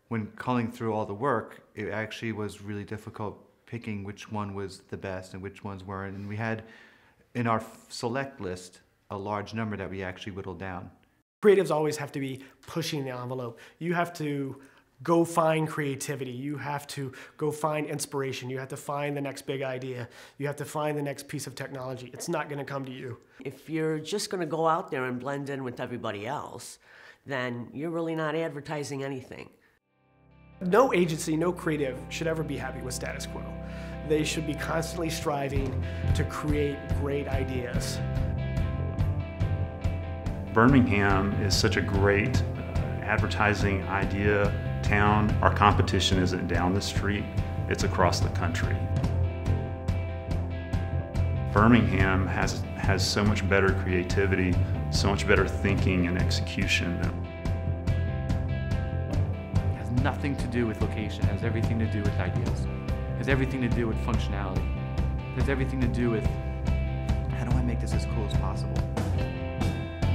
when culling through all the work, it actually was really difficult picking which one was the best and which ones weren't. And we had in our select list a large number that we actually whittled down. Creatives always have to be pushing the envelope. You have to go find creativity. You have to go find inspiration. You have to find the next big idea. You have to find the next piece of technology. It's not going to come to you. If you're just going to go out there and blend in with everybody else, then you're really not advertising anything. No agency, no creative should ever be happy with status quo. They should be constantly striving to create great ideas. Birmingham is such a great advertising idea town. Our competition isn't down the street, it's across the country. Birmingham has so much better creativity, so much better thinking and execution. It has nothing to do with location, it has everything to do with ideas. It has everything to do with functionality. It has everything to do with how do I make this as cool as possible.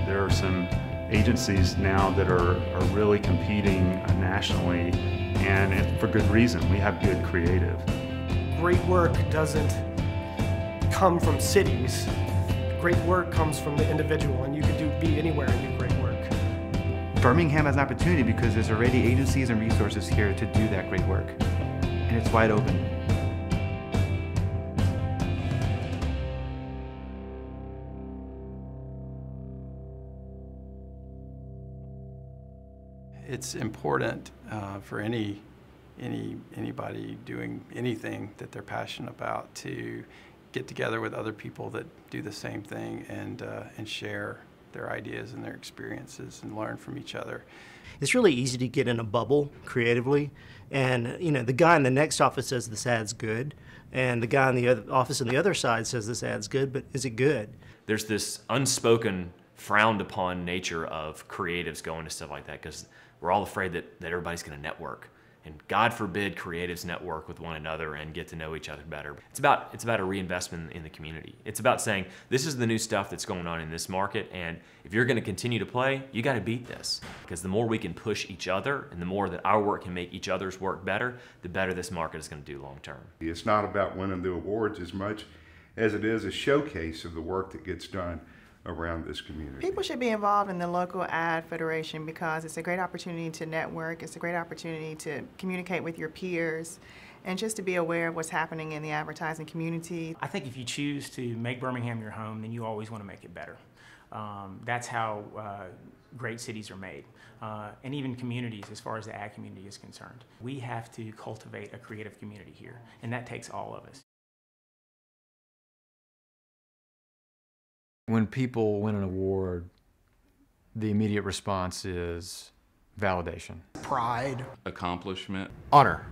There are some agencies now that are really competing nationally, and for good reason. We have good creative. Great work doesn't come from cities. Great work comes from the individual, and you can be anywhere and do great work. Birmingham has an opportunity because there's already agencies and resources here to do that great work, and it's wide open. It's important for anybody doing anything that they're passionate about to get together with other people that do the same thing and share their ideas and their experiences and learn from each other. It's really easy to get in a bubble creatively, and you know, the guy in the next office says this ad's good, and the guy in the other office on the other side says this ad's good, but is it good? There's this unspoken, frowned upon nature of creatives going to stuff like that because we're all afraid that everybody's going to network. And God forbid creatives network with one another and get to know each other better. It's about a reinvestment in the community. It's about saying, this is the new stuff that's going on in this market, and if you're going to continue to play, you got to beat this. Because the more we can push each other and the more that our work can make each other's work better, the better this market is going to do long term. It's not about winning the awards as much as it is a showcase of the work that gets done around this community. People should be involved in the local ad federation because it's a great opportunity to network, it's a great opportunity to communicate with your peers, and just to be aware of what's happening in the advertising community. I think if you choose to make Birmingham your home, then you always want to make it better. That's how great cities are made, and even communities as far as the ad community is concerned. We have to cultivate a creative community here, and that takes all of us. When people win an award, the immediate response is validation. Pride. Accomplishment. Honor.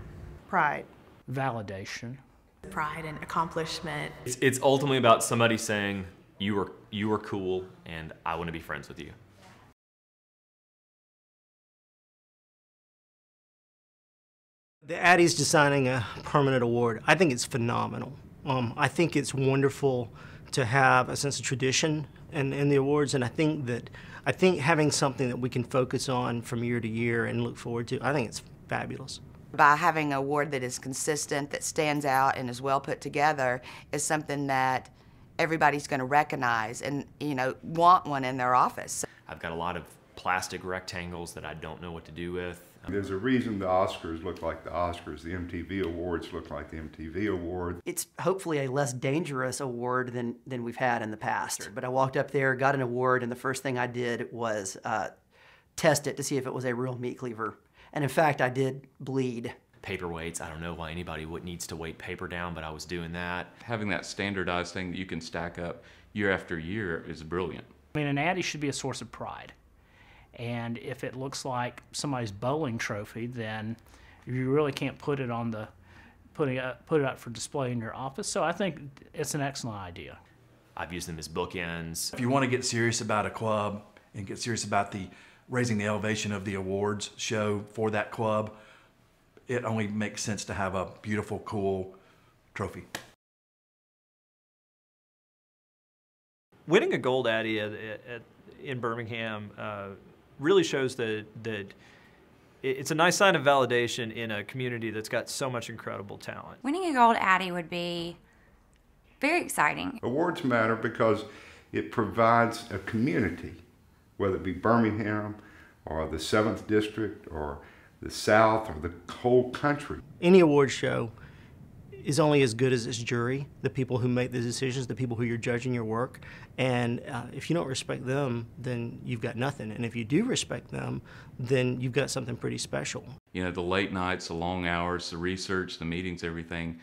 Pride. Validation. Pride and accomplishment. It's ultimately about somebody saying, you are cool and I want to be friends with you. The ADDYs designing a permanent award, I think it's phenomenal. I think it's wonderful to have a sense of tradition in the awards, and I think having something that we can focus on from year to year and look forward to, I think it's fabulous. By having an award that is consistent, that stands out and is well put together, is something that everybody's going to recognize and, you know, want one in their office. I've got a lot of plastic rectangles that I don't know what to do with. There's a reason the Oscars look like the Oscars, the MTV Awards look like the MTV Award. It's hopefully a less dangerous award than we've had in the past. But I walked up there, got an award, and the first thing I did was test it to see if it was a real meat cleaver. And in fact, I did bleed. Paperweights, I don't know why anybody needs to weight paper down, but I was doing that. Having that standardized thing that you can stack up year after year is brilliant. I mean, an ADDY should be a source of pride. And if it looks like somebody's bowling trophy, then you really can't put it on the put it up for display in your office. So I think it's an excellent idea. I've used them as bookends. If you want to get serious about a club and get serious about raising the elevation of the awards show for that club, it only makes sense to have a beautiful, cool trophy. Winning a gold ADDY in Birmingham really shows that it's a nice sign of validation in a community that's got so much incredible talent. Winning a gold Addy would be very exciting. Awards matter because it provides a community, whether it be Birmingham or the 7th District or the South or the whole country. Any award show is only as good as its jury, the people who make the decisions, the people who you're judging your work. And if you don't respect them, then you've got nothing. And if you do respect them, then you've got something pretty special. You know, the late nights, the long hours, the research, the meetings, everything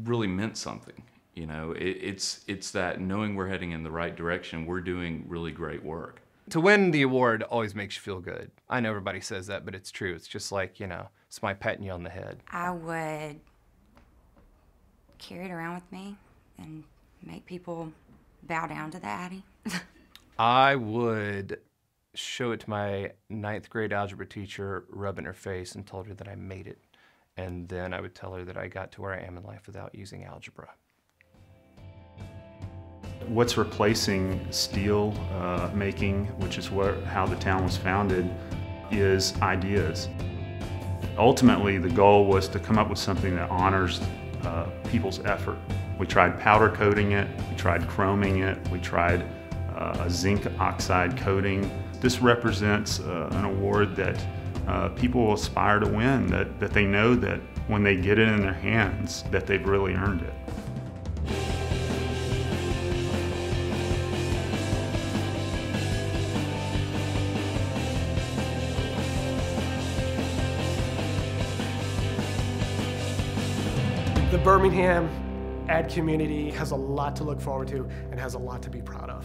really meant something. You know, it's that knowing we're heading in the right direction, we're doing really great work. To win the award always makes you feel good. I know everybody says that, but it's true. It's just like, you know, somebody patting you on the head. I would carry it around with me and make people bow down to the Addy. I would show it to my 9th grade algebra teacher, rub it in her face, and told her that I made it. And then I would tell her that I got to where I am in life without using algebra. What's replacing steel making, which is how the town was founded, is ideas. Ultimately, the goal was to come up with something that honors people's effort. We tried powder coating it, we tried chroming it, we tried a zinc oxide coating. This represents an award that people will aspire to win, that they know that when they get it in their hands, that they've really earned it. The Birmingham ad community has a lot to look forward to and has a lot to be proud of.